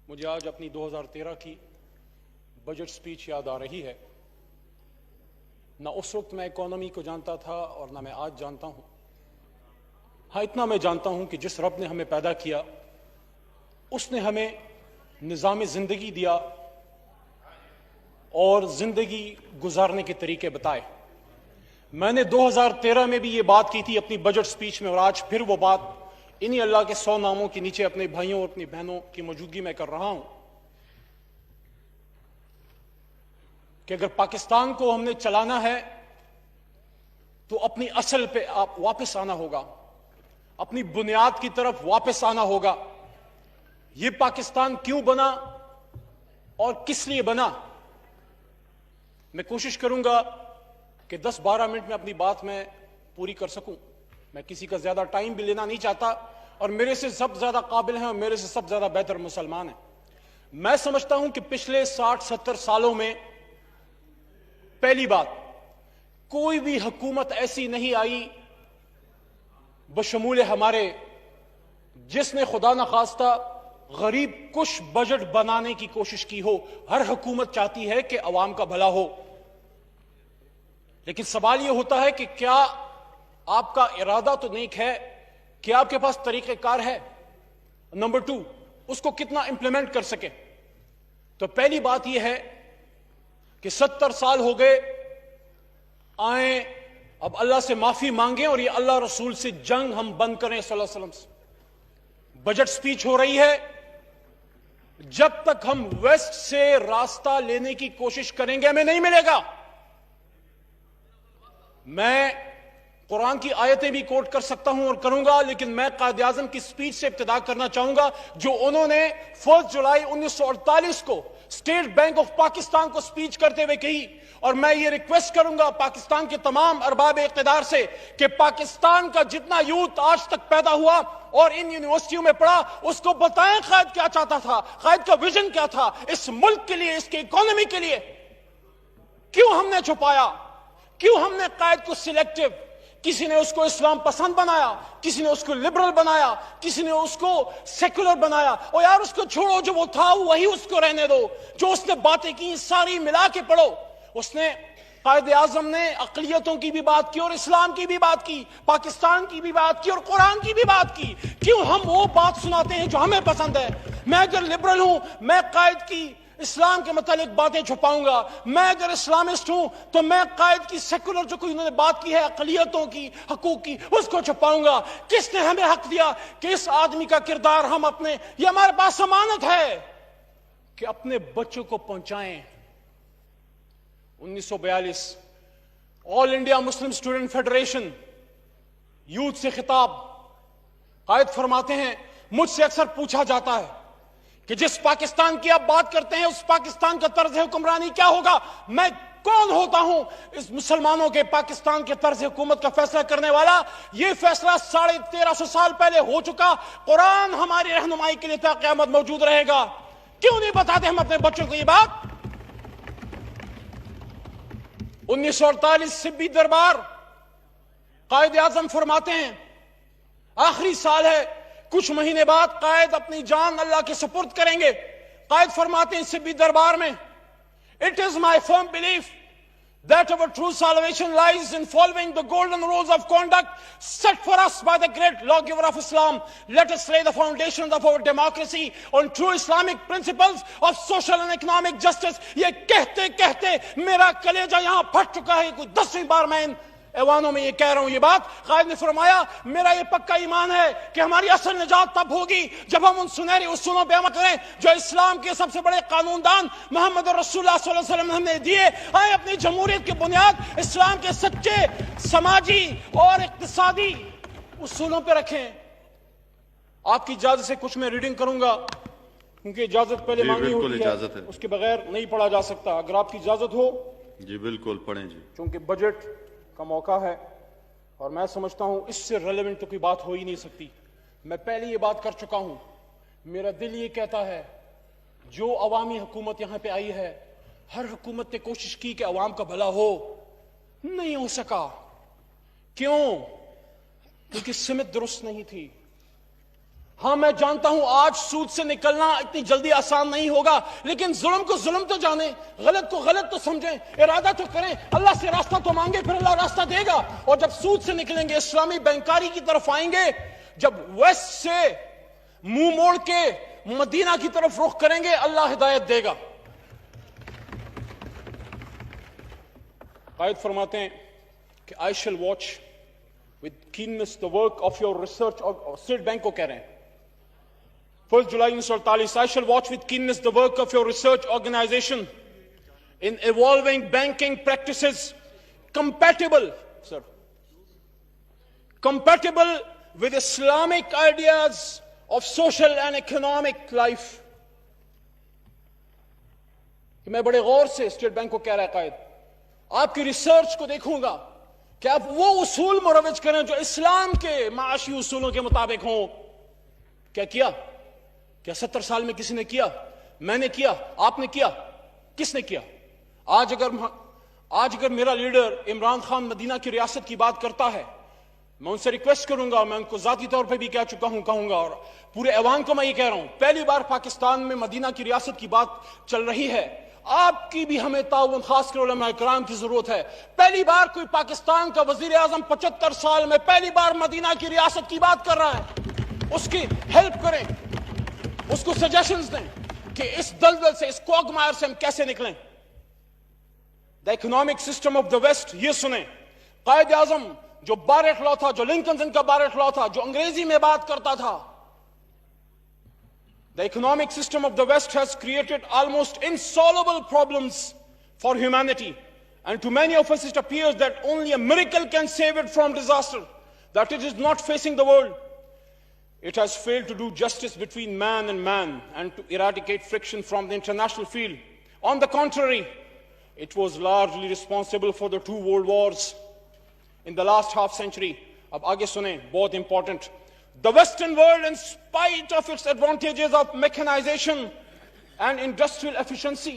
مجھے آج اپنی 2013 کی بجٹ سپیچ یاد آ رہی ہے۔ نہ اس وقت میں اکانومی کو جانتا تھا اور نہ میں آج جانتا ہوں۔ ہاں، اتنا میں جانتا ہوں کہ جس رب نے ہمیں پیدا کیا اس نے ہمیں نظام زندگی دیا اور زندگی گزارنے کے طریقے بتائے۔ میں نے 2013 میں بھی یہ بات کی تھی اپنی بجٹ سپیچ میں، اور آج پھر وہ بات انہی اللہ کے 100 ناموں کے نیچے اپنے بھائیوں اور اپنی بہنوں کی موجودگی میں کر رہا ہوں کہ اگر پاکستان کو ہم نے چلانا ہے تو اپنی اصل پہ آپ واپس آنا ہوگا، اپنی بنیاد کی طرف واپس آنا ہوگا۔ یہ پاکستان کیوں بنا اور کس لیے بنا؟ میں کوشش کروں گا کہ 10-12 منٹ میں اپنی بات میں پوری کر سکوں۔ میں کسی کا زیادہ ٹائم بھی لینا نہیں چاہتا، اور میرے سے سب زیادہ قابل ہیں اور میرے سے سب زیادہ بہتر مسلمان ہیں۔ میں سمجھتا ہوں کہ پچھلے 60-70 سالوں میں پہلی بات، کوئی بھی حکومت ایسی نہیں آئی بشمول ہمارے جس نے خدا نخواستہ غریب کش بجٹ بنانے کی کوشش کی ہو۔ ہر حکومت چاہتی ہے کہ عوام کا بھلا ہو، لیکن سوال یہ ہوتا ہے کہ کیا آپ کا ارادہ تو نیک ہے، کیا آپ کے پاس طریقہ کار ہے؟ نمبر 2، اس کو کتنا امپلیمنٹ کر سکے؟ تو پہلی بات یہ ہے کہ 70 سال ہو گئے، آئیں اب اللہ سے معافی مانگیں اور یہ اللہ رسول سے جنگ ہم بند کریں صلی اللہ علیہ وسلم سے۔ بجٹ سپیچ ہو رہی ہے، جب تک ہم ویسٹ سے راستہ لینے کی کوشش کریں گے ہمیں نہیں ملے گا۔ میں قرآن کی آیتیں بھی کوٹ کر سکتا ہوں اور کروں گا، لیکن میں قائد اعظم کی سپیچ سے ابتدا کرنا چاہوں گا جو انہوں نے 1 جولائی 1948 کو اسٹیٹ بینک آف پاکستان کو سپیچ کرتے ہوئے کہی۔ اور میں یہ ریکویسٹ کروں گا پاکستان کے تمام ارباب اقتدار سے کہ پاکستان کا جتنا یوتھ آج تک پیدا ہوا اور ان یونیورسٹیوں میں پڑھا، اس کو بتائیں قائد کیا چاہتا تھا، قائد کا ویژن کیا تھا اس ملک کے لیے، اس کی اکانومی کے لیے۔ کیوں ہم نے چھپایا؟ کیوں ہم نے قائد کو سلیکٹیو، کسی نے اس کو اسلام پسند بنایا، کسی نے اس کو لبرل بنایا، کسی نے اس کو سیکولر بنایا۔ اور یار اس کو چھوڑو، جو وہ تھا وہی اس کو رہنے دو۔ جو اس نے باتیں کی ساری ملا کے پڑھو۔ اس نے قائد اعظم نے اقلیتوں کی بھی بات کی اور اسلام کی بھی بات کی، پاکستان کی بھی بات کی اور قرآن کی بھی بات کی۔ کیوں ہم وہ بات سناتے ہیں جو ہمیں پسند ہے؟ میں اگر لبرل ہوں، میں قائد کی اسلام کے متعلق باتیں چھپاؤں گا۔ میں اگر اسلامسٹ ہوں تو میں قائد کی سیکولر جو کوئی انہوں نے بات کی ہے اقلیتوں کی، حقوق کی، اس کو چھپاؤں گا۔ کس نے ہمیں حق دیا کہ اس آدمی کا کردار ہم اپنے، یہ ہمارے پاس امانت ہے کہ اپنے بچوں کو پہنچائیں۔ 1942 All India Muslim Student Federation youth سے خطاب، قائد فرماتے ہیں مجھ سے اکثر پوچھا جاتا ہے کہ جس پاکستان کی آپ بات کرتے ہیں اس پاکستان کا طرز حکمرانی کیا ہوگا؟ میں کون ہوتا ہوں اس مسلمانوں کے پاکستان کے طرز حکومت کا فیصلہ کرنے والا؟ یہ فیصلہ 1350 سال پہلے ہو چکا۔ قرآن ہماری رہنمائی کے لیے تا قیامت موجود رہے گا۔ کیوں نہیں بتاتے ہم اپنے بچوں کو یہ بات؟ 1948 سبی دربار، قائد اعظم فرماتے ہیں آخری سال ہے، کچھ مہینے بعد قائد اپنی جان اللہ کے سپرد کریں گے۔ قائد فرماتے ہیں سبی دربار میں، "It is my firm belief that our true salvation lies in following the golden rules of conduct set for us by the great lawgiver of Islam. Let us lay the foundations of our democracy on true Islamic principles of social and economic justice." یہ کہتے کہتے میرا کلیجہ یہاں پھٹ چکا ہے۔ کوئی 10ویں بار میں ان ایوانوں میں یہ کہہ رہا ہوں یہ بات۔ قائد نے فرمایا میرا یہ پکا ایمان ہے کہ ہماری اصل نجات تب ہوگی جب ہم ان سنہرے اصولوں پہ عمل کریں جو اسلام کے سب سے بڑے قانون دان محمد رسول اللہ صلی اللہ علیہ وسلم نے ہمیں دیے۔ آئیں اپنی جمہوریت کی بنیاد اسلام کے سچے سماجی اور اقتصادی اصولوں پہ رکھیں۔ آپ کی اجازت سے کچھ میں ریڈنگ کروں گا کیونکہ اجازت پہلے مانگنی ہوتی ہے، اس کے بغیر نہیں پڑھا جا سکتا۔ اگر آپ کی اجازت ہو۔ جی بالکل پڑھیں جی۔ چونکہ بجٹ کا موقع ہے اور میں سمجھتا ہوں اس سے ریلیونٹ تو کوئی بات ہو ہی نہیں سکتی۔ میں پہلے یہ بات کر چکا ہوں، میرا دل یہ کہتا ہے جو عوامی حکومت یہاں پہ آئی ہے، ہر حکومت نے کوشش کی کہ عوام کا بھلا ہو، نہیں ہو سکا۔ کیوں؟ کیونکہ سمت درست نہیں تھی۔ ہاں میں جانتا ہوں آج سود سے نکلنا اتنی جلدی آسان نہیں ہوگا، لیکن ظلم کو ظلم تو جانیں، غلط کو غلط تو سمجھیں، ارادہ تو کریں، اللہ سے راستہ تو مانگے، پھر اللہ راستہ دے گا۔ اور جب سود سے نکلیں گے، اسلامی بینکاری کی طرف آئیں گے، جب ویسٹ سے منہ موڑ کے مدینہ کی طرف رخ کریں گے، اللہ ہدایت دے گا۔ قائد فرماتے ہیں کہ I shall watch with keenness the work of your research، اور اسٹیٹ بینک کو کہہ رہے ہیں 1 جولائی 1948، I shall watch with keenness the work of your research organization in evolving banking practices compatible with Islamic ideas of social and economic life۔ کہ میں بڑے غور سے اسٹیٹ بینک کو کہہ رہا ہے قائد، آپ کی ریسرچ کو دیکھوں گا کہ آپ وہ اصول مروج کریں جو اسلام کے معاشی اصولوں کے مطابق ہوں۔ کیا 70 سال میں کسی نے کیا؟ میں نے کیا، آپ نے کیا، کس نے کیا؟ آج اگر میرا لیڈر عمران خان مدینہ کی ریاست کی بات کرتا ہے، میں ان سے ریکویسٹ کروں گا، میں ان کو ذاتی طور پہ بھی کہہ چکا ہوں، کہوں گا، اور پورے ایوان کو میں یہ کہہ رہا ہوں، پہلی بار پاکستان میں مدینہ کی ریاست کی بات چل رہی ہے، آپ کی بھی ہمیں تعاون، خاص کر علماء کرام کی ضرورت ہے۔ پہلی بار کوئی پاکستان کا وزیر اعظم 75 سال میں پہلی بار مدینہ کی ریاست کی بات کر رہا ہے، اس کی ہیلپ کریں، اس کو سجیشنز دیں کہ اس دلدل سے، اس کوگمائر سے ہم کیسے نکلیں۔ The economic system of the west, یہ سنیں، قائد اعظم جو بارٹ لا تھا، جو لنکن کا بارٹ لا تھا، جو انگریزی میں بات کرتا تھا، the economic system of the West has created almost insoluble problems for humanity, and to many of us it appears that only a miracle can save it from disaster, that it is not facing the world. It has failed to do justice between man and to eradicate friction from the international field. On the contrary, it was largely responsible for the 2 world wars in the last half century. Ab aage sunein, bahut important. The Western world, in spite of its advantages of mechanization and industrial efficiency,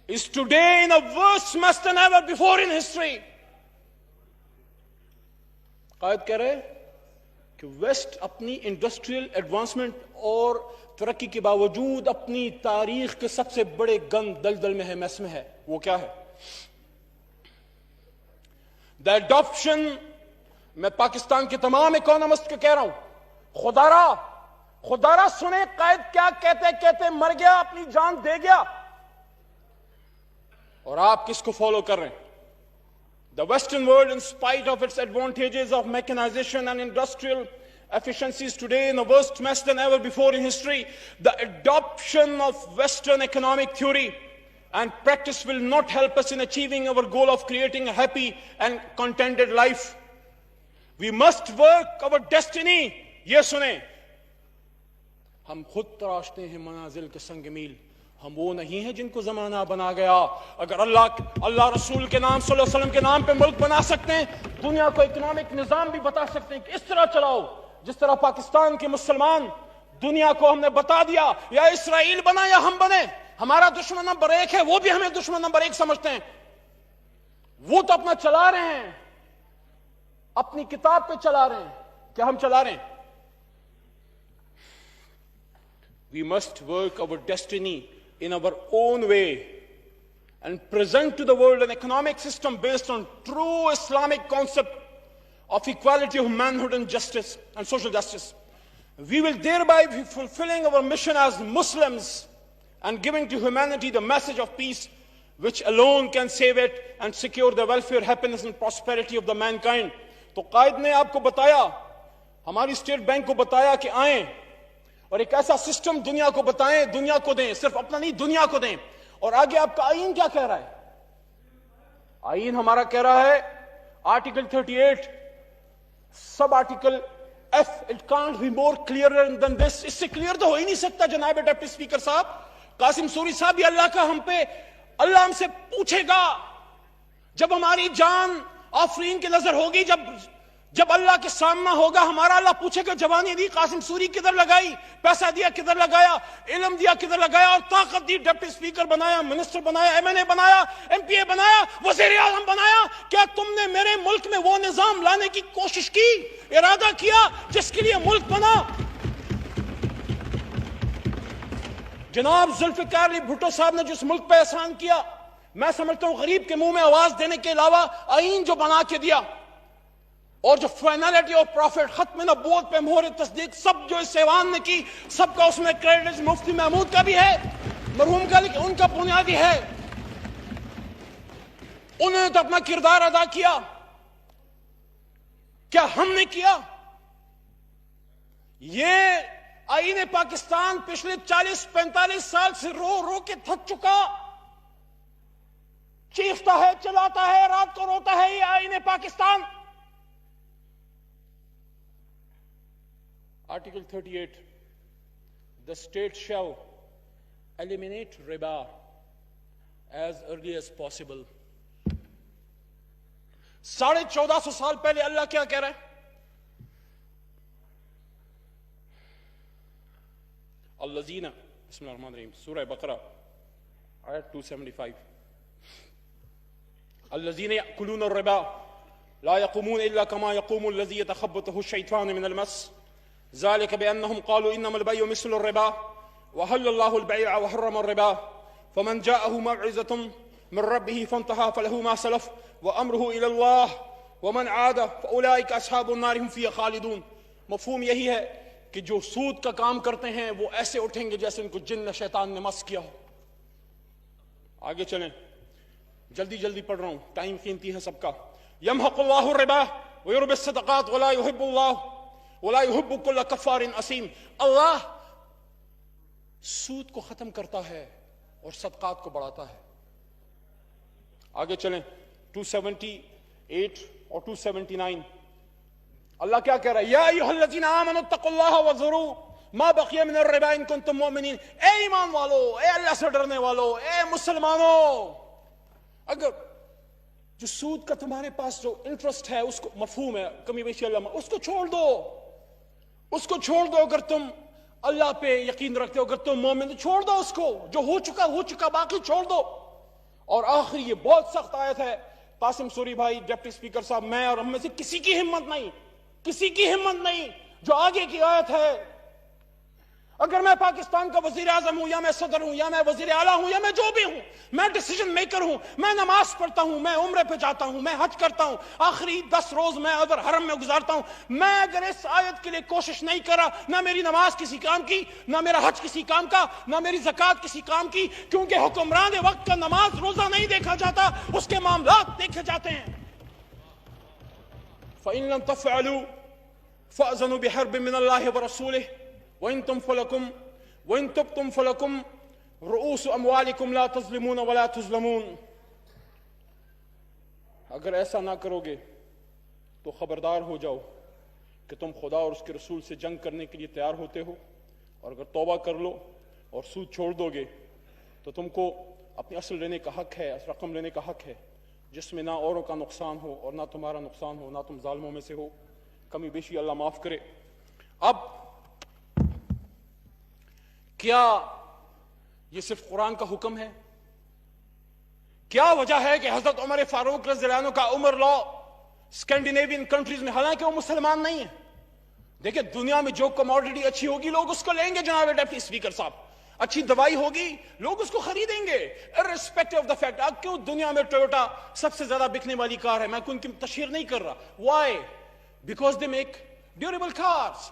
is today in a worse mess than ever before in history. قائد کہہ رہے کہ waste اپنی industrial advancement اور ترقی کے باوجود اپنی تاریخ کے سب سے بڑے گند دلدل میں ہے، میس میں ہے۔ وہ کیا ہے؟ The adoption، میں پاکستان کے تمام اکونومسٹ کو کہہ رہا ہوں، خدا را سنیں قائد کیا کہتے مر گیا، اپنی جان دے گیا، اور آپ کس کو فالو کر رہے ہیں؟ The Western world, in spite of its advantages of mechanization and industrial efficiencies, today in a worse mess than ever before in history. The adoption of Western economic theory and practice will not help us in achieving our goal of creating a happy and contented life. We must work our destiny. یہ سنیں، ہم خود تراشتے ہیں منازل کے سنگ میل، ہم وہ نہیں ہیں جن کو زمانہ بنا گیا۔ اگر اللہ رسول کے نام صلی اللہ علیہ وسلم کے نام پہ ملک بنا سکتے ہیں، دنیا کو اکنامک نظام بھی بتا سکتے ہیں کہ اس طرح چلاؤ، جس طرح پاکستان کے مسلمان دنیا کو ہم نے بتا دیا، یا اسرائیل بنا یا ہم بنے، ہمارا دشمن نمبر 1 ہے، وہ بھی ہمیں دشمن نمبر 1 سمجھتے ہیں۔ وہ تو اپنا چلا رہے ہیں، اپنی کتاب پہ چلا رہے ہیں، کیا ہم چلا رہے ہیں؟ We must work our destiny in our own way and present to the world an economic system based on true Islamic concept of equality of manhood and justice and social justice. We will thereby be fulfilling our mission as Muslims and giving to humanity the message of peace, which alone can save it and secure the welfare, happiness and prosperity of the mankind. تو قائد نے آپ کو بتایا، ہماری state bank کو بتایا کہ آئیں اور ایک ایسا سسٹم دنیا کو بتائیں، دنیا کو دیں، صرف اپنا نہیں دنیا کو دیں۔ اور آگے آپ کا آئین کیا کہہ رہا ہے؟ آئین ہمارا کہہ رہا ہے article 38 sub article F, it can't be more clearer than this. اس سے کلیئر تو ہو ہی نہیں سکتا جناب ڈپٹی اسپیکر صاحب۔ قاسم سوری صاحب، یہ اللہ کا ہم پہ، اللہ ہم سے پوچھے گا جب ہماری جان آفرین کی نظر ہوگی، جب اللہ کے سامنا ہوگا ہمارا، اللہ پوچھے گا جوانی دی قاسم سوری کدھر لگائی، پیسہ دیا کدھر لگایا، علم دیا کدھر لگایا، اور طاقت دی ڈپٹی اسپیکر بنایا، منسٹر بنایا، MNA بنایا، MP بنایا، وزیر اعظم بنایا، کیا تم نے میرے ملک میں وہ نظام لانے کی کوشش کی، ارادہ کیا جس کے لیے ملک بنا؟ جناب ذوالفقار علی بھٹو صاحب نے جس ملک پہ احسان کیا، میں سمجھتا ہوں غریب کے منہ میں آواز دینے کے علاوہ آئین جو بنا کے دیا اور جو فائنلٹی اور پروفٹ ختم نبوت پہ مہر تصدیق سب جو اس ایوان نے کی، سب کا اس میں کریڈٹ مفتی محمود کا بھی ہے، مرحوم کا، لیکن ان کا بنیادی ہے انہوں نے تو اپنا کردار ادا کیا. کیا ہم نے کیا؟ یہ آئین پاکستان پچھلے 40-45 سال سے رو رو کے تھک چکا، چیختا ہے، چلاتا ہے، رات کو روتا ہے یہ آئین Pakistan. Article 38, the state shall eliminate riba as early as possible. 1450 سال پہلے اللہ کیا کہہ رہا ہے؟ الذین، بسم اللہ الرحمن الرحیم، سورہ بقرہ آیت 275. الذین یأکلون الربا لا يقومون الا كما يقوم الذي يتخبطه الشیطان من المس ذلك بأنهم قالوا إنما البيع مثل الربا وحل الله البيع وحرم الربا فمن جاءه موعظة من ربه فانتهى فله ما سلف وأمره إلى الله ومن عاد فأولئك أصحاب النار هم فيها خالدون. مفہوم یہی ہے کہ جو سود کا کام کرتے ہیں وہ ایسے اٹھیں گے جیسے ان کو جن شیطان نے مس کیا ہو. آگے چلیں، جلدی جلدی پڑھ رہا ہوں، ٹائم قیمتی ہے سب کا. يمحق الله الربا ويربي الصدقات ولا يحب الله ولا يحب كل كفار اثیم. اللہ سود کو ختم کرتا ہے اور صدقات کو بڑھاتا ہے. آگے چلیں 278 اور 279. اللہ کیا کہہ رہا ہے؟ یا ایھا الذین آمنوا اتقوا اللہ وذروا ما بقی من الربا ان کنتم مؤمنین. اے ایمان والو، اے اللہ سے ڈرنے والو، اے مسلمانوں، اگر جو سود کا تمہارے پاس جو انٹرسٹ ہے اس کو، مفہوم ہے کمی بیشی اللہ، اس کو چھوڑ دو، اس کو چھوڑ دو. اگر تم اللہ پہ یقین رکھتے ہو، اگر تم مومن تو چھوڑ دو اس کو، جو ہو چکا باقی چھوڑ دو. اور آخری یہ بہت سخت آیت ہے، قاسم سوری بھائی، ڈپٹی اسپیکر صاحب، میں اور ہم میں سے کسی کی ہمت نہیں جو آگے کی آیت ہے. اگر میں پاکستان کا وزیر اعظم ہوں، یا میں صدر ہوں، یا میں وزیر اعلیٰ ہوں، یا میں جو بھی ہوں، میں ڈیسیجن میکر ہوں، میں نماز پڑھتا ہوں، میں عمرے پہ جاتا ہوں، میں حج کرتا ہوں، آخری 10 روز میں ادھر حرم میں گزارتا ہوں، میں اگر اس آیت کے لیے کوشش نہیں کرا، نہ میری نماز کسی کام کی، نہ میرا حج کسی کام کا، نہ میری زکوٰۃ کسی کام کی، کیونکہ حکمران وقت کا نماز روزہ نہیں دیکھا جاتا، اس کے معاملات دیکھے جاتے ہیں. فَإِن لَمْ تَفْعَلُوا فَأْذَنُوا بِحَرْبٍ مِّنَ اللَّهِ وَرَسُولِهِ وَإِن تُبْتُمْ فَلَكُمْ رُؤُوسُ أَمْوَالِكُمْ لَا تَظْلِمُونَ وَلَا تُظْلَمُونَ. اگر ایسا نہ کرو گے تو خبردار ہو جاؤ کہ تم خدا اور اس کے رسول سے جنگ کرنے کے لیے تیار ہوتے ہو، اور اگر توبہ کر لو اور سود چھوڑ دو گے تو تم کو اپنی اصل لینے کا حق ہے، رقم لینے کا حق ہے، جس میں نہ اوروں کا نقصان ہو اور نہ تمہارا نقصان ہو، نہ تم ظالموں میں سے ہو. کمی بیشی اللہ معاف کرے. اب کیا یہ صرف قرآن کا حکم ہے؟ کیا وجہ ہے کہ حضرت عمر فاروق رضی اللہ عنہ کا عمر لا اسکینڈینیوین کنٹریز میں، حالانکہ وہ مسلمان نہیں ہیں، دیکھیں دنیا میں جو کموڈٹی اچھی ہوگی لوگ اس کو لیں گے. جناب ڈپٹی اسپیکر صاحب، اچھی دوائی ہوگی لوگ اس کو خریدیں گے irrespective of the fact. اب کیوں دنیا میں ٹویوٹا سب سے زیادہ بکنے والی کار ہے؟ میں ان کی تشہیر نہیں کر رہا. why? because they make durable cars.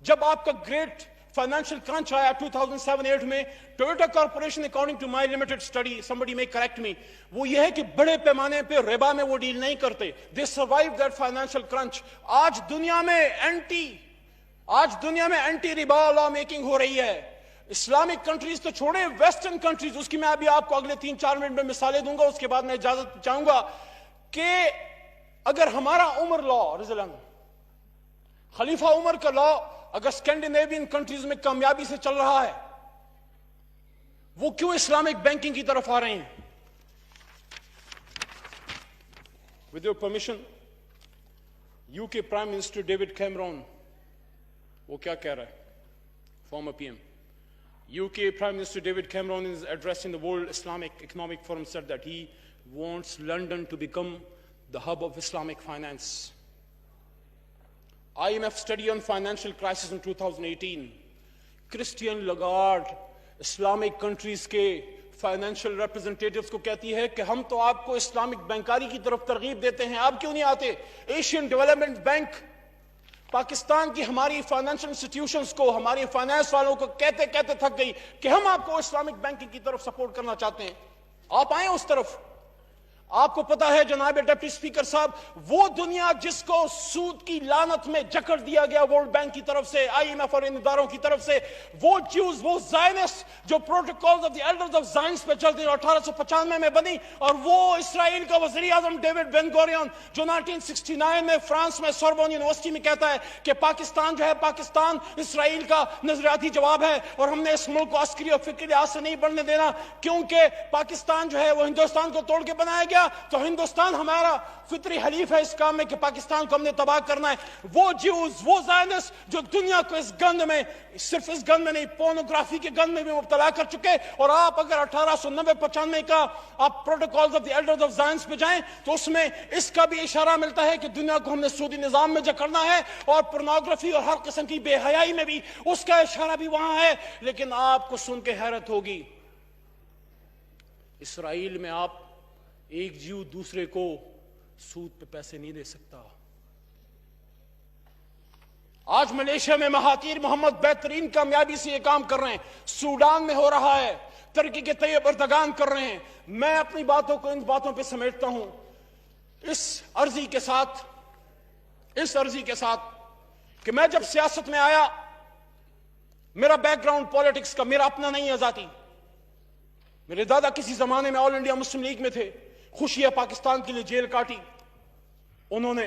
جب آپ کا گریٹ فائنینشیل کرنچ آیا 2007-8 میں، Toyota corporation according to my limited study, somebody may correct me، وہ یہ ہے کہ بڑے پیمانے پہ ربا میں وہ ڈیل نہیں کرتے. they survived that financial crunch. آج دنیا میں اینٹی ربا لا میکنگ ہو رہی ہے. اسلامک کنٹریز تو چھوڑیں، ویسٹرن کنٹریز، اس کی میں ابھی آپ کو اگلے 3-4 منٹ میں مثالیں دوں گا، اس کے بعد میں اجازت چاہوں گا کہ اگر ہمارا عمر لا رضی اللہ عنہ، خلیفہ عمر کا لا اگر اسکینڈینیوین کنٹریز میں کامیابی سے چل رہا ہے، وہ کیوں اسلامک بینکنگ کی طرف آ رہے ہیں؟ With your permission, UK Prime Minister David Cameron وہ کیا کہہ رہا ہے؟ Former PM. UK Prime Minister David Cameron is addressing the World Islamic Economic Forum said that he wants London to become the hub of Islamic finance. IMF study on financial crisis in 2018. Christine Lagarde Islamic countries کے financial representatives کو کہتی ہے کہ ہم تو آپ کو Islamic بینکاری کی طرف ترغیب دیتے ہیں، آپ کیوں نہیں آتے؟ ایشین ڈیولپمنٹ بینک پاکستان کی ہماری فائنینشیل انسٹیٹیوشنز کو، ہماری فائنینس والوں کو کہتے کہتے تھک گئی کہ ہم آپ کو اسلامک بینکنگ کی طرف سپورٹ کرنا چاہتے ہیں، آپ آئیں اس طرف۔ آپ کو پتا ہے جناب ڈپٹی اسپیکر صاحب، وہ دنیا جس کو سود کی لعنت میں جکڑ دیا گیا ورلڈ بینک کی طرف سے، آئی ایم ایف اور ان اداروں کی طرف سے، وہ جیوز، وہ زائنسٹ جو protocols of the elders of زائنس پہ چلتے ہیں 1895 میں بنی، اور وہ اسرائیل کا وزیر اعظم ڈیوڈ بن گورین جو 1969 میں فرانس میں سوربون یونیورسٹی میں کہتا ہے کہ پاکستان جو ہے، پاکستان اسرائیل کا نظریاتی جواب ہے، اور ہم نے اس ملک کو عسکری اور فکری لحاظ سے نہیں بڑھنے دینا، کیونکہ پاکستان جو ہے وہ ہندوستان کو توڑ کے بنایا گیا، تو ہندوستان ہمارا فطری حلیف ہے اس کام میں کہ پاکستان کو ہم نے تباہ کرنا ہے۔ وہ جیوز، وہ زائنسٹ جو دنیا کو اس گند میں، صرف اس گند میں نہیں، پورنوگرافی کے گند میں بھی مبتلا کر چکے، اور آپ اگر 1890-95 کا آپ protocols of the elders of زائنس پہ جائیں تو اس میں اس کا بھی اشارہ ملتا ہے کہ دنیا کو ہم نے سودی نظام میں جکڑنا ہے، اور پورنوگرافی اور ہر قسم کی بے حیائی میں بھی اس کا اشارہ بھی وہاں ہے۔ لیکن آپ کو سن کے حیرت ہوگی، اسرائیل میں آپ ایک جیو دوسرے کو سود پہ پیسے نہیں دے سکتا۔ آج ملیشیا میں مہاتیر محمد بہترین کامیابی سے یہ کام کر رہے ہیں، سوڈان میں ہو رہا ہے، ترکی کے طیب اردگان کر رہے ہیں۔ میں اپنی باتوں کو ان باتوں پہ سمیٹتا ہوں، اس عرضی کے ساتھ کہ میں جب سیاست میں آیا، میرا بیک گراؤنڈ پالیٹکس کا میرا اپنا نہیں ہے ذاتی، میرے دادا کسی زمانے میں آل انڈیا مسلم لیگ میں تھے، خوشی ہے پاکستان کے لیے جیل کاٹی انہوں نے،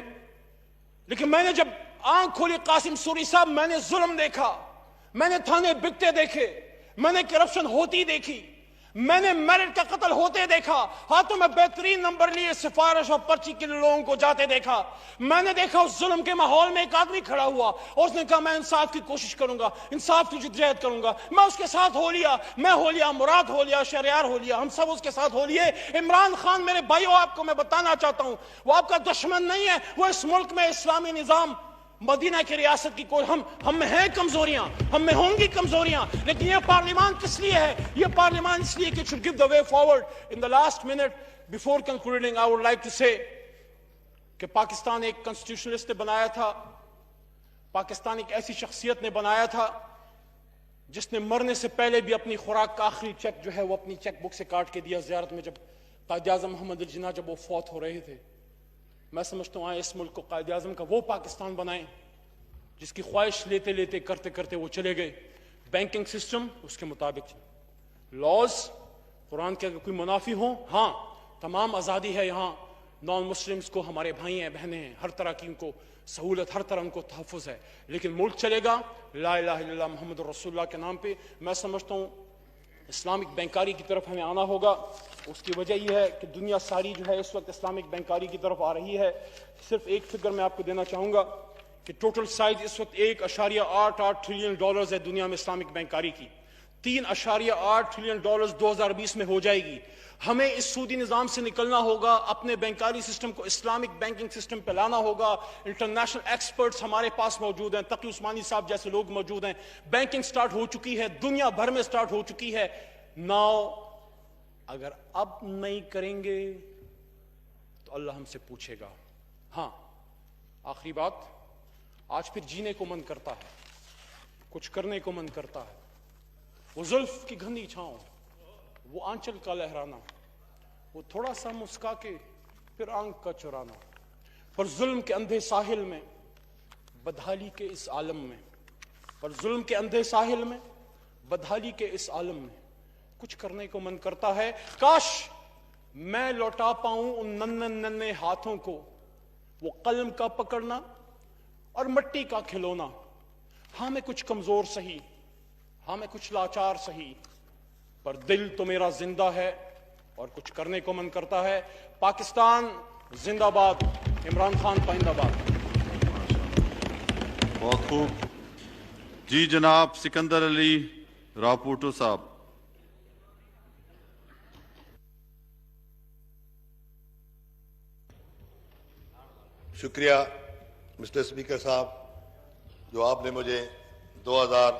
لیکن میں نے جب آنکھ کھولی قاسم سوری صاحب، میں نے ظلم دیکھا، میں نے تھانے بکتے دیکھے، میں نے کرپشن ہوتی دیکھی، میں نے میرٹ کا قتل ہوتے دیکھا، ہاتھوں میں بہترین نمبر لیے سفارش اور پرچی کے لوگوں کو جاتے دیکھا، میں نے دیکھا اس ظلم کے ماحول میں ایک آدمی کھڑا ہوا اور اس نے کہا میں انصاف کی کوشش کروں گا، انصاف کی جدوجہد کروں گا، میں اس کے ساتھ ہو لیا، میں ہو لیا، مراد ہو لیا، شہریار ہو لیا، ہم سب اس کے ساتھ ہو لیے۔ عمران خان میرے بھائیو، آپ کو میں بتانا چاہتا ہوں، وہ آپ کا دشمن نہیں ہے، وہ اس ملک میں اسلامی نظام مدینہ کی ریاست کی کوئی، ہم میں ہیں کمزوریاں، ہم میں ہوں گی کمزوریاں، لیکن یہ پارلیمان کس لیے ہے؟ یہ پارلیمان اس لیے کہ it should give the way forward. In the last minute before concluding, I would like to say کہ پاکستان ایک کنسٹیٹیوشنلسٹ نے بنایا تھا، پاکستان ایک ایسی شخصیت نے بنایا تھا جس نے مرنے سے پہلے بھی اپنی خوراک کا آخری چیک جو ہے وہ اپنی چیک بک سے کاٹ کے دیا زیارت میں، جب قائد اعظم محمد علی جناح جب وہ فوت ہو رہے تھے۔ میں سمجھتا ہوں آئے اس ملک کو قائد اعظم کا وہ پاکستان بنائیں جس کی خواہش لیتے لیتے کرتے کرتے وہ چلے گئے۔ بینکنگ سسٹم اس کے مطابق، لاز قرآن کے اگر کوئی منافی ہوں، ہاں تمام آزادی ہے، یہاں نان مسلمز کو ہمارے بھائی ہیں، بہنیں ہیں، ہر طرح کی ان کو سہولت، ہر طرح ان کو تحفظ ہے، لیکن ملک چلے گا لا الہ الا اللہ محمد رسول اللہ کے نام پہ۔ میں سمجھتا ہوں اسلامک بینکاری کی طرف ہمیں آنا ہوگا۔ اس کی وجہ یہ ہے کہ دنیا ساری جو ہے اس وقت اسلامک بینکاری کی طرف آ رہی ہے۔ صرف ایک فگر میں آپ کو دینا چاہوں گا کہ ٹوٹل سائز اس وقت $1.88 ٹریلین ہے دنیا میں اسلامک بینکاری کی، $3.8 ٹریلین 2020 میں ہو جائے گی۔ ہمیں اس سودی نظام سے نکلنا ہوگا، اپنے بینکاری سسٹم کو اسلامک بینکنگ سسٹم پہ لانا ہوگا۔ انٹرنیشنل ایکسپرٹس ہمارے پاس موجود ہیں، تقی عثمانی صاحب جیسے لوگ موجود ہیں، بینکنگ سٹارٹ ہو چکی ہے، دنیا بھر میں سٹارٹ ہو چکی ہے۔ ناؤ اگر اب نہیں کریں گے تو اللہ ہم سے پوچھے گا۔ ہاں آخری بات، آج پھر جینے کو من کرتا ہے، کچھ کرنے کو من کرتا ہے، وہ زلف کی گھنی چھاؤں، وہ آنچل کا لہرانا، وہ تھوڑا سا مسکا کے پھر آنکھ کا چرانا، پر ظلم کے اندھے ساحل میں، بدحالی کے اس عالم میں، پر ظلم کے اندھے ساحل میں، بدحالی کے اس عالم میں کچھ کرنے کو من کرتا ہے۔ کاش میں لوٹا پاؤں ان ننھے ہاتھوں کو، وہ قلم کا پکڑنا اور مٹی کا کھلونا۔ ہاں میں کچھ کمزور سہی، ہاں میں کچھ لاچار سہی، پر دل تو میرا زندہ ہے اور کچھ کرنے کو من کرتا ہے۔ پاکستان زندہ باد، عمران خان پائندہ باد۔ بہت خوب جی جناب سکندر علی راپوٹو صاحب۔ شکریہ مسٹر اسپیکر صاحب، جو آپ نے مجھے 2000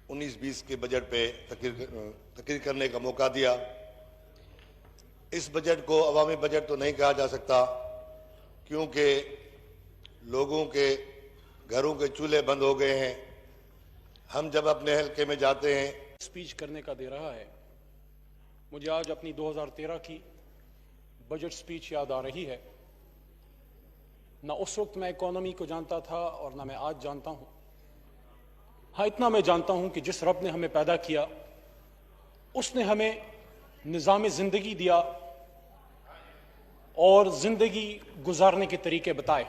19-20 کے بجٹ پہ تقریر کرنے کا موقع دیا. اس بجٹ کو عوامی بجٹ تو نہیں کہا جا سکتا کیونکہ لوگوں کے گھروں کے چولہے بند ہو گئے ہیں. ہم جب اپنے حلقے میں جاتے ہیں اسپیچ کرنے کا دے رہا ہے. مجھے آج اپنی 2013 کی بجٹ سپیچ یاد آ رہی ہے. نہ اس وقت میں اکانومی کو جانتا تھا اور نہ میں آج جانتا ہوں. ہاں اتنا میں جانتا ہوں کہ جس رب نے ہمیں پیدا کیا اس نے ہمیں نظام زندگی دیا اور زندگی گزارنے کے طریقے بتائے.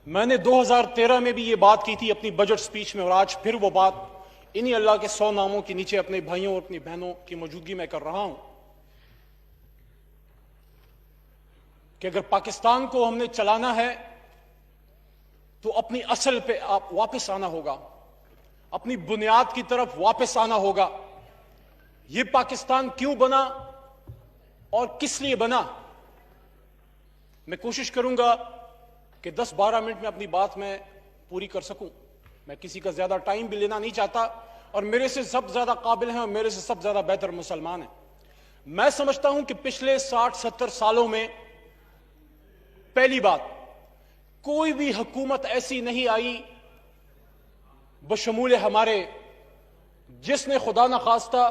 میں نے 2013 میں بھی یہ بات کی تھی اپنی بجٹ سپیچ میں اور آج پھر وہ بات انہی اللہ کے 100 ناموں کے نیچے اپنے بھائیوں اور اپنی بہنوں کی موجودگی میں کر رہا ہوں کہ اگر پاکستان کو ہم نے چلانا ہے تو اپنی اصل پہ واپس آنا ہوگا, اپنی بنیاد کی طرف واپس آنا ہوگا. یہ پاکستان کیوں بنا اور کس لیے بنا, میں کوشش کروں گا کہ 10-12 منٹ میں اپنی بات میں پوری کر سکوں. میں کسی کا زیادہ ٹائم بھی لینا نہیں چاہتا اور میرے سے سب زیادہ قابل ہیں اور میرے سے سب زیادہ بہتر مسلمان ہیں. میں سمجھتا ہوں کہ پچھلے 60-70 سالوں میں پہلی بات کوئی بھی حکومت ایسی نہیں آئی بشمول ہمارے جس نے خدا نخواستہ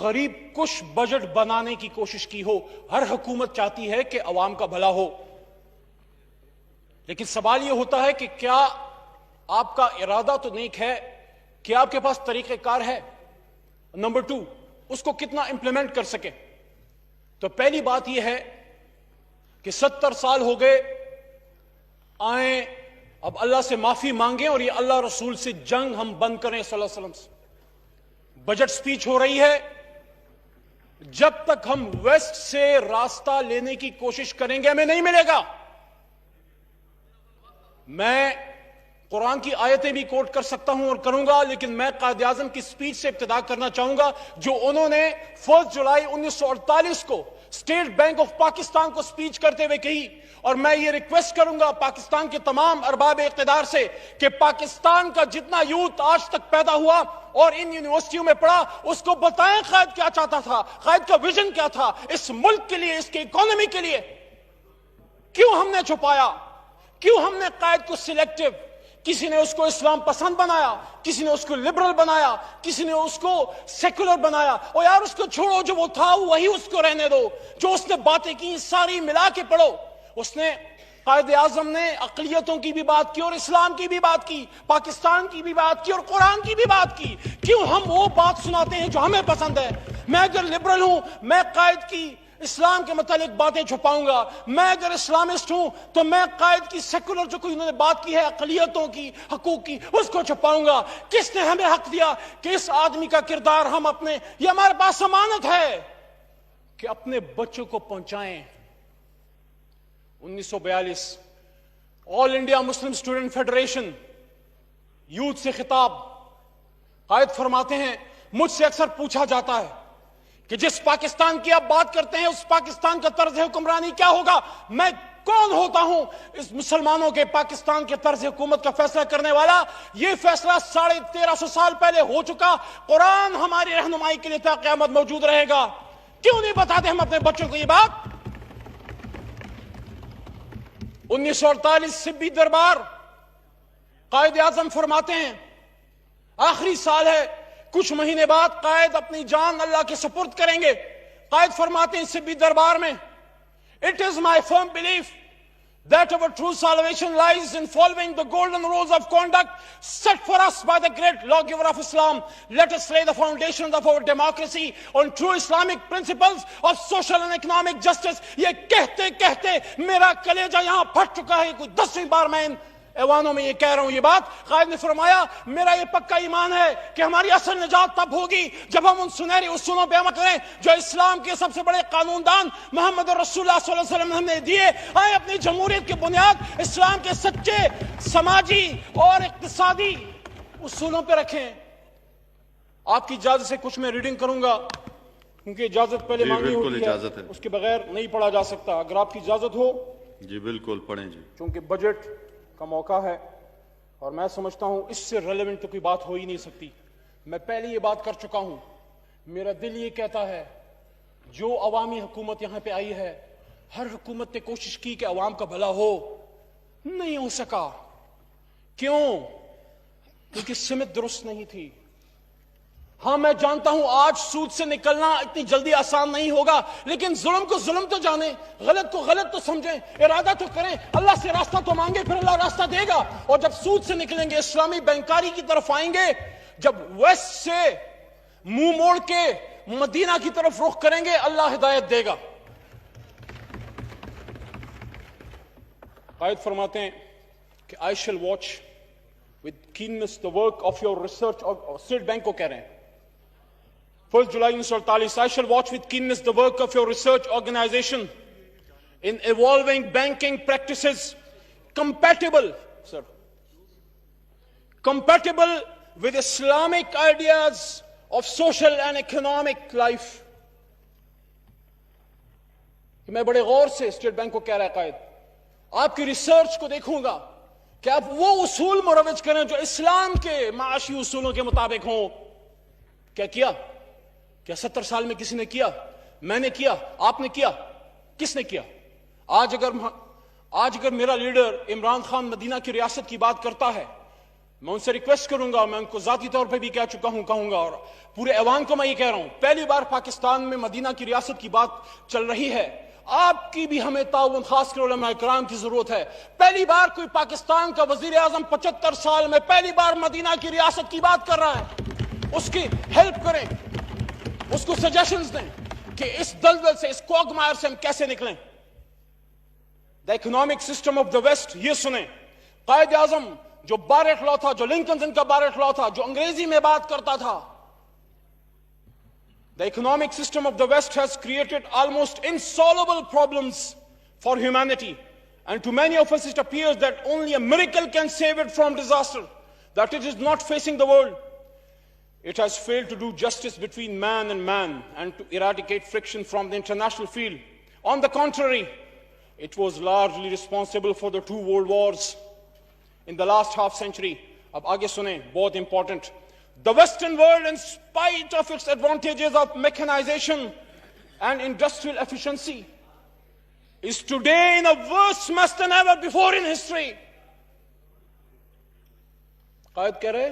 غریب کش بجٹ بنانے کی کوشش کی ہو. ہر حکومت چاہتی ہے کہ عوام کا بھلا ہو, لیکن سوال یہ ہوتا ہے کہ کیا آپ کا ارادہ تو نیک ہے, کیا آپ کے پاس طریقہ کار ہے, نمبر 2 اس کو کتنا امپلیمنٹ کر سکے. تو پہلی بات یہ ہے کہ 70 سال ہو گئے, آئیں اب اللہ سے معافی مانگیں اور یہ اللہ رسول سے جنگ ہم بند کریں صلی اللہ علیہ وسلم سے. بجٹ سپیچ ہو رہی ہے, جب تک ہم ویسٹ سے راستہ لینے کی کوشش کریں گے ہمیں نہیں ملے گا. میں قرآن کی آیتیں بھی کوٹ کر سکتا ہوں اور کروں گا, لیکن میں قائد اعظم کی سپیچ سے ابتدا کرنا چاہوں گا جو انہوں نے 1 جولائی 1948 کو اسٹیٹ بینک آف پاکستان کو سپیچ کرتے ہوئے کہی. اور میں یہ ریکویسٹ کروں گا پاکستان کے تمام ارباب اقتدار سے کہ پاکستان کا جتنا یوتھ آج تک پیدا ہوا اور ان یونیورسٹیوں میں پڑھا اس کو بتائیں قائد کیا چاہتا تھا, قائد کا ویژن کیا تھا اس ملک کے لیے, اس کی اکانومی کے لیے. کیوں ہم نے چھپایا, کیوں ہم نے قائد کو سلیکٹو, کسی نے اس کو اسلام پسند بنایا, کسی نے اس کو لبرل بنایا, کسی نے اس کو سیکولر بنایا. اور یار اس کو چھوڑو, جو وہ تھا وہی اس کو رہنے دو. جو اس نے باتیں کی ساری ملا کے پڑھو. اس نے قائد اعظم نے اقلیتوں کی بھی بات کی اور اسلام کی بھی بات کی, پاکستان کی بھی بات کی اور قرآن کی بھی بات کی. کیوں ہم وہ بات سناتے ہیں جو ہمیں پسند ہے؟ میں اگر لبرل ہوں میں قائد کی اسلام کے متعلق باتیں چھپاؤں گا, میں اگر اسلامسٹ ہوں تو میں قائد کی سیکولر جو کوئی انہوں نے بات کی ہے اقلیتوں کی حقوق کی اس کو چھپاؤں گا. کس نے ہمیں حق دیا کہ اس آدمی کا کردار ہم اپنے, یہ ہمارے پاس امانت ہے کہ اپنے بچوں کو پہنچائیں. 1942 All India Muslim Student Federation youth سے خطاب, قائد فرماتے ہیں مجھ سے اکثر پوچھا جاتا ہے کہ جس پاکستان کی آپ بات کرتے ہیں اس پاکستان کا طرز حکمرانی کیا ہوگا. میں کون ہوتا ہوں اس مسلمانوں کے پاکستان کے طرز حکومت کا فیصلہ کرنے والا؟ یہ فیصلہ 1350 سال پہلے ہو چکا. قرآن ہماری رہنمائی کے لیے تا قیامت موجود رہے گا. کیوں نہیں بتاتے ہم اپنے بچوں کو یہ بات؟ 1948 سبی دربار, قائد اعظم فرماتے ہیں آخری سال ہے, کچھ مہینے بعد قائد اپنی جان اللہ کے سپرد کریں گے. قائد فرماتے ہیں سبی دربار میں, It is my firm belief that our true salvation lies in following the golden rules of conduct set for us by the great lawgiver of Islam. Let us lay the foundations of our democracy on true Islamic principles of social and economic justice. یہ کہتے کہتے میرا کلیجہ یہاں پھٹ چکا ہے. کوئی 10ویں بار میں ایوانوں میں یہ کہہ رہا ہوں یہ بات. قائد نے فرمایا میرا یہ پکا ایمان ہے کہ ہماری اصل نجات تب ہوگی جب ہم ان سنہری اصولوں پہ عمل کریں جو اسلام کے سب سے بڑے قانون دان محمد رسول اللہ صلی اللہ علیہ وسلم نے دیے. آئے اپنی جمہوریت کی بنیاد اسلام کے سچے سماجی اور اقتصادی اصولوں پہ رکھیں. آپ کی اجازت سے کچھ میں ریڈنگ کروں گا کیونکہ اجازت پہلے مانگنی ہوتی ہے, اس کے بغیر نہیں پڑھا جا سکتا. اگر آپ کی اجازت ہو. جی بالکل پڑھیں جی. چونکہ بجٹ کا موقع ہے اور میں سمجھتا ہوں اس سے ریلیونٹ تو کوئی بات ہو ہی نہیں سکتی. میں پہلے یہ بات کر چکا ہوں, میرا دل یہ کہتا ہے جو عوامی حکومت یہاں پہ آئی ہے, ہر حکومت نے کوشش کی کہ عوام کا بھلا ہو, نہیں ہو سکا. کیوں؟ کیونکہ سمت درست نہیں تھی. ہاں میں جانتا ہوں آج سود سے نکلنا اتنی جلدی آسان نہیں ہوگا, لیکن ظلم کو ظلم تو جانیں, غلط کو غلط تو سمجھیں, ارادہ تو کریں, اللہ سے راستہ تو مانگے, پھر اللہ راستہ دے گا. اور جب سود سے نکلیں گے, اسلامی بینکاری کی طرف آئیں گے, جب ویسٹ سے منہ موڑ کے مدینہ کی طرف رخ کریں گے, اللہ ہدایت دے گا. قائد فرماتے ہیں کہ I shall watch with keenness the work of your research, اور اسٹیٹ بینک کو کہہ رہے ہیں 1 جولائی 1948, I shall watch with keenness the work of your research organization in evolving banking practices compatible with Islamic ideas of social and economic life. میں بڑے غور سے state bank کو کہہ رہا ہے قائد, آپ کی ریسرچ کو دیکھوں گا کہ آپ وہ اصول مروج کریں جو اسلام کے معاشی اصولوں کے مطابق ہوں. کیا 70 سال میں کسی نے کیا؟ میں نے کیا, آپ نے کیا, کس نے کیا؟ آج اگر میرا لیڈر عمران خان مدینہ کی ریاست کی بات کرتا ہے, میں ان سے ریکویسٹ کروں گا, میں ان کو ذاتی طور پہ بھی کہہ چکا ہوں, کہوں گا, اور پورے ایوان کو میں یہ کہہ رہا ہوں, پہلی بار پاکستان میں مدینہ کی ریاست کی بات چل رہی ہے, آپ کی بھی ہمیں تعاون, خاص کر علماء کرام کی ضرورت ہے. پہلی بار کوئی پاکستان کا وزیر اعظم 75 سال میں پہلی بار مدینہ کی ریاست کی بات کر رہا ہے, اس کی ہیلپ کریں, اس کو سجیشنز دیں کہ اس دلدل سے, اس کوگمائر سے ہم کیسے نکلیں. The economic system of the west, یہ سنیں, قائد اعظم جو بارٹ لا تھا, جو لنکن کا بارٹ لا تھا, جو انگریزی میں بات کرتا تھا, the economic system of the West has created almost insoluble problems for humanity, and to many of us it appears that only a miracle can save it from disaster, that it is not facing the world. It has failed to do justice between man and to eradicate friction from the international field. On the contrary, it was largely responsible for the 2 world wars in the last half century. Ab aage sunein, bahut important. The Western world, in spite of its advantages of mechanization and industrial efficiency, is today in a worse mess than ever before in history. قائد کہہ رہے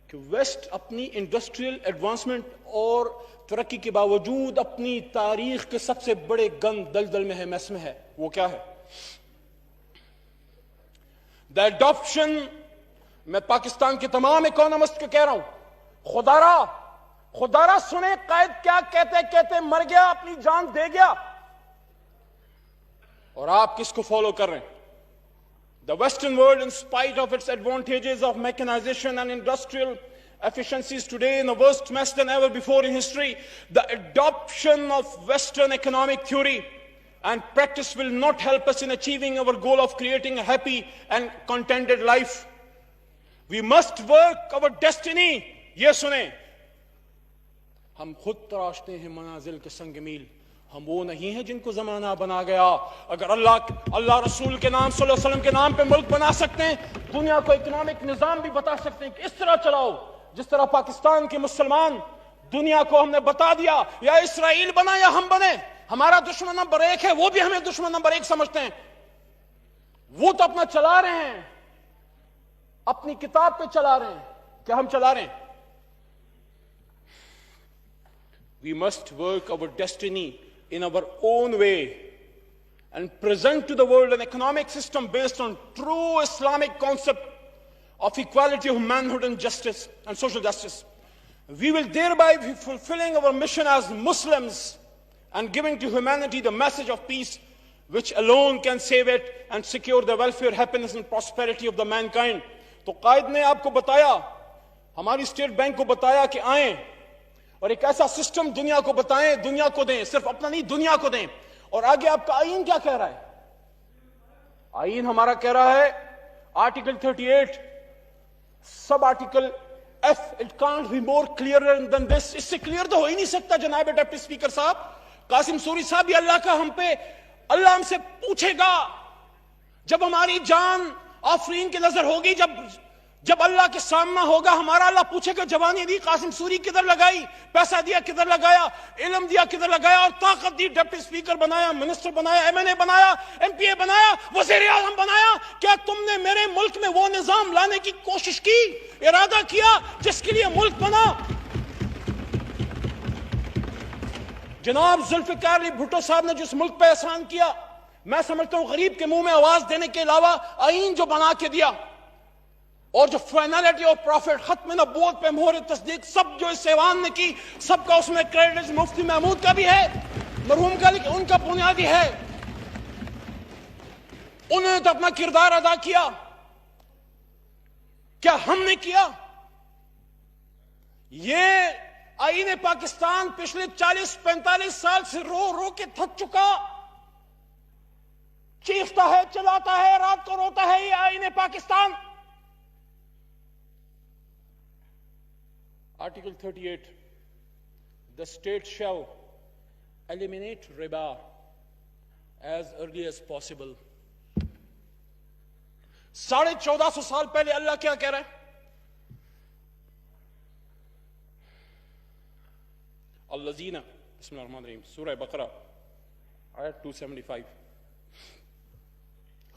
کہ waste اپنی industrial advancement اور ترقی کے باوجود اپنی تاریخ کے سب سے بڑے گند دلدل میں ہے, میس میں ہے. وہ کیا ہے؟ The adoption, میں پاکستان کے تمام اکونومسٹ کو کہہ رہا ہوں, خدا را سنیں قائد کیا کہتے مر گیا, اپنی جان دے گیا, اور آپ کس کو فالو کر رہے ہیں؟ The Western world, in spite of its advantages of mechanization and industrial efficiencies, today in a worse mess than ever before in history. The adoption of Western economic theory and practice will not help us in achieving our goal of creating a happy and contented life. We must work our destiny. یہ سنیں, ہم خود تراشتے ہیں منازل کے سنگ میل, ہم وہ نہیں ہیں جن کو زمانہ بنا گیا. اگر اللہ رسول کے نام صلی اللہ علیہ وسلم کے نام پہ ملک بنا سکتے ہیں, دنیا کو اکنامک نظام بھی بتا سکتے ہیں کہ اس طرح چلاؤ, جس طرح پاکستان کے مسلمان دنیا کو ہم نے بتا دیا, یا اسرائیل بنا یا ہم بنے, ہمارا دشمن نمبر 1 ہے, وہ بھی ہمیں دشمن نمبر 1 سمجھتے ہیں. وہ تو اپنا چلا رہے ہیں, اپنی کتاب پہ چلا رہے ہیں, کیا ہم چلا رہے ہیں؟ We must work our destiny in our own way and present to the world an economic system based on true Islamic concept of equality of manhood and justice and social justice. We will thereby be fulfilling our mission as Muslims and giving to humanity the message of peace, which alone can save it and secure the welfare, happiness and prosperity of the mankind. تو قائد نے آپ کو بتایا, ہماری state bank کو بتایا کہ آئیں اور ایک ایسا سسٹم دنیا کو بتائیں, دنیا کو دیں, صرف اپنا نہیں دنیا کو دیں. اور آگے آپ کا آئین کیا کہہ رہا ہے؟ آئین ہمارا کہہ رہا ہے article 38 sub article F, it can't be more clearer than this. اس سے کلیئر تو ہو ہی نہیں سکتا جناب ڈپٹی اسپیکر صاحب. قاسم سوری صاحب, یہ اللہ کا ہم پہ, اللہ ہم سے پوچھے گا جب ہماری جان آفرین کی نظر ہوگی, جب جب اللہ کے سامنا ہوگا ہمارا، اللہ پوچھے گا جوانی دی قاسم سوری کدھر لگائی، پیسہ دیا کدھر لگایا، علم دیا کدھر لگایا، اور طاقت دی ڈپٹی سپیکر بنایا، منسٹر بنایا، ایم این اے بنایا، ایم پی اے بنایا، وزیر اعظم بنایا. کیا تم نے میرے ملک میں وہ نظام لانے کی کوشش کی، ارادہ کیا جس کے لیے ملک بنا؟ جناب ذوالفقار علی بھٹو صاحب نے جس ملک پہ احسان کیا، میں سمجھتا ہوں غریب کے منہ میں آواز دینے کے علاوہ آئین جو بنا کے دیا، اور جو فائنلٹی اور پروفٹ، ختم نبوت پہ مہر تصدیق، سب جو اس ایوان نے کی، سب کا اس میں کریڈٹ مفتی محمود کا بھی ہے، مرحوم کا، لیکن ان کا بنیادی ہے. انہوں نے تو اپنا کردار ادا کیا. کیا ہم نے کیا؟ یہ آئین پاکستان پچھلے 40-45 سال سے رو رو کے تھک چکا، چیختا ہے، چلاتا ہے، رات کو روتا ہے یہ آئین Pakistan. Article 38, the state shall eliminate riba as early as possible. 1450 سال پہلے اللہ کیا کہہ رہا ہے؟ الذین، بسم اللہ الرحمن الرحیم، سورہ بقرہ آیت 275.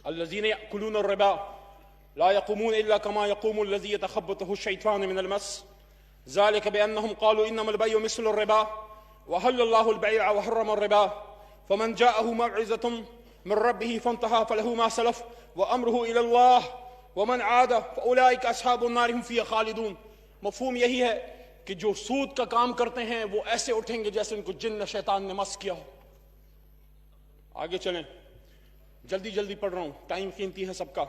الذین یأکلون الربا لا يقومون الا كما يقوم الذي يتخبطه الشیطان من المس ذلك بأنهم قالوا إنما البيع مثل الربا وحل الله البيع وحرم الربا فمن جاءه موعظة من ربه فانتهى فله ما سلف وأمره إلى الله ومن عاد فأولئك أصحاب النار هم فيها خالدون. مفہوم یہی ہے کہ جو سود کا کام کرتے ہیں وہ ایسے اٹھیں گے جیسے ان کو جن شیطان نے مس کیا ہو. آگے چلیں، جلدی جلدی پڑھ رہا ہوں، ٹائم قیمتی ہے سب کا.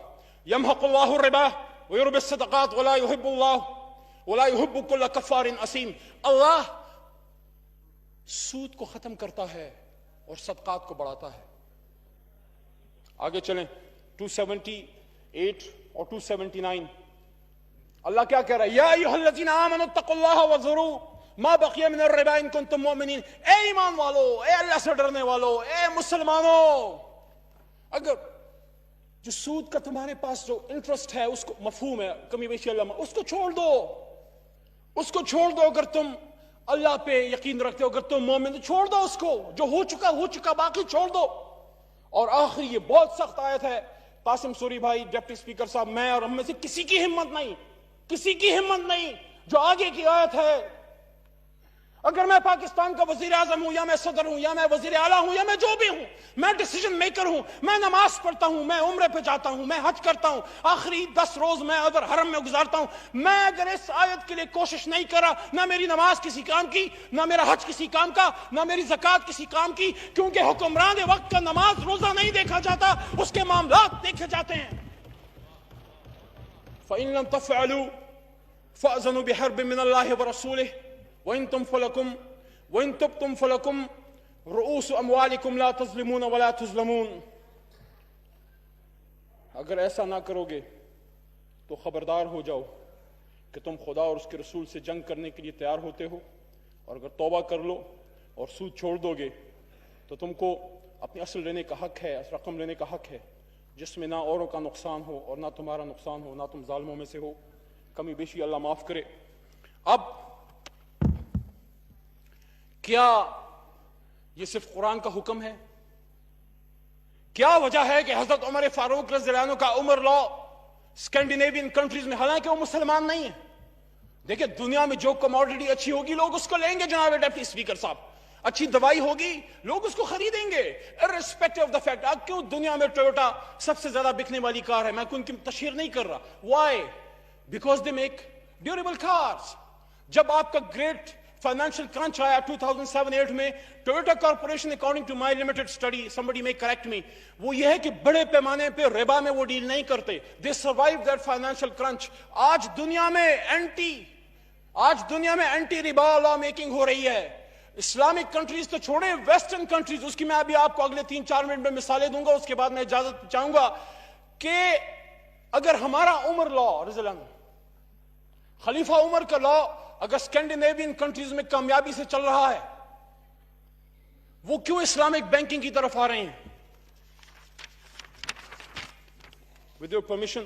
يمحق الله الربا ويربي الصدقات ولا يحب الله ولا يحب كل كفار اثيم. اللہ سود کو ختم کرتا ہے اور صدقات کو بڑھاتا ہے. آگے چلیں، 278 اور 279. اللہ کیا کہہ رہا ہے؟ یا ایھا الذین آمنوا اتقوا اللہ وذروا ما بقی من الربا ان کنتم مؤمنین. اے ایمان والو، اے اللہ سے ڈرنے والو، اے مسلمانوں، اگر جو سود کا تمہارے پاس جو انٹرسٹ ہے، اس کو، مفہوم ہے کمی بیشی اللہ، اس کو چھوڑ دو، اس کو چھوڑ دو. اگر تم اللہ پہ یقین رکھتے ہو، اگر تم مومن، تو چھوڑ دو اس کو. جو ہو چکا، باقی چھوڑ دو. اور آخری یہ بہت سخت آیت ہے. قاسم سوری بھائی، ڈپٹی سپیکر صاحب، میں اور ہم میں سے کسی کی ہمت نہیں جو آگے کی آیت ہے. اگر میں پاکستان کا وزیر اعظم ہوں، یا میں صدر ہوں، یا میں وزیر اعلیٰ ہوں، یا میں جو بھی ہوں، میں ڈیسیجن میکر ہوں، میں نماز پڑھتا ہوں، میں عمرے پہ جاتا ہوں، میں حج کرتا ہوں، آخری 10 روز میں ادھر حرم میں گزارتا ہوں. میں اگر اس آیت کے لیے کوشش نہیں کرا، نہ میری نماز کسی کام کی، نہ میرا حج کسی کام کا، نہ میری زکوٰۃ کسی کام کی، کیونکہ حکمران وقت کا نماز روزہ نہیں دیکھا جاتا، اس کے معاملات دیکھے جاتے ہیں. فَإِن لَمْ تَفْعَلُوا فَأْذَنُوا بِحَرْبٍ مِّنَ اللَّهِ وَرَسُولِهِ وَإِن تُبْتُمْ فَلَكُمْ رُؤُوسُ أَمْوَالِكُمْ لَا تَظْلِمُونَ وَلَا تُظْلَمُونَ. اگر ایسا نہ کرو گے تو خبردار ہو جاؤ کہ تم خدا اور اس کے رسول سے جنگ کرنے کے لیے تیار ہوتے ہو. اور اگر توبہ کر لو اور سود چھوڑ دو گے تو تم کو اپنی اصل لینے کا حق ہے، رقم لینے کا حق ہے، جس میں نہ اوروں کا نقصان ہو اور نہ تمہارا نقصان ہو، نہ تم ظالموں میں سے ہو. کمی بیشی اللہ معاف کرے. اب کیا یہ صرف قرآن کا حکم ہے؟ کیا وجہ ہے کہ حضرت عمر فاروق رضی اللہ عنہ کا عمر لا اسکینڈینیوین کنٹریز میں، حالانکہ وہ مسلمان نہیں ہیں، دیکھیں دنیا میں جو کموڈٹی اچھی ہوگی لوگ اس کو لیں گے. جناب ڈپٹی اسپیکر صاحب، اچھی دوائی ہوگی لوگ اس کو خریدیں گے irrespective of the fact. اب کیوں دنیا میں ٹویوٹا سب سے زیادہ بکنے والی کار ہے؟ میں ان کی تشہیر نہیں کر رہا. why? because they make durable cars. جب آپ کا گریٹ فائنینشیل کرنچ آیا 2007-8 میں، Toyota corporation according to my limited study, somebody may correct me، وہ یہ ہے کہ بڑے پیمانے پہ ربا میں وہ ڈیل نہیں کرتے. they survived that financial crunch. آج دنیا میں اینٹی ربا لا میکنگ ہو رہی ہے. اسلامک کنٹریز تو چھوڑیں، ویسٹرن کنٹریز، اس کی میں ابھی آپ کو اگلے 3-4 منٹ میں مثالیں دوں گا، اس کے بعد میں اجازت چاہوں گا کہ اگر ہمارا عمر لا رضی اللہ عنہ، خلیفہ عمر کا لا اگر اسکینڈینیوین کنٹریز میں کامیابی سے چل رہا ہے، وہ کیوں اسلامک بینکنگ کی طرف آ رہے ہیں؟ With your permission،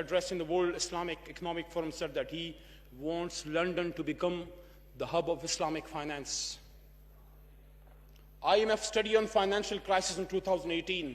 address in the World Islamic Economic Forum said that he wants London to become the hub of Islamic finance. IMF study on financial crisis in 2018,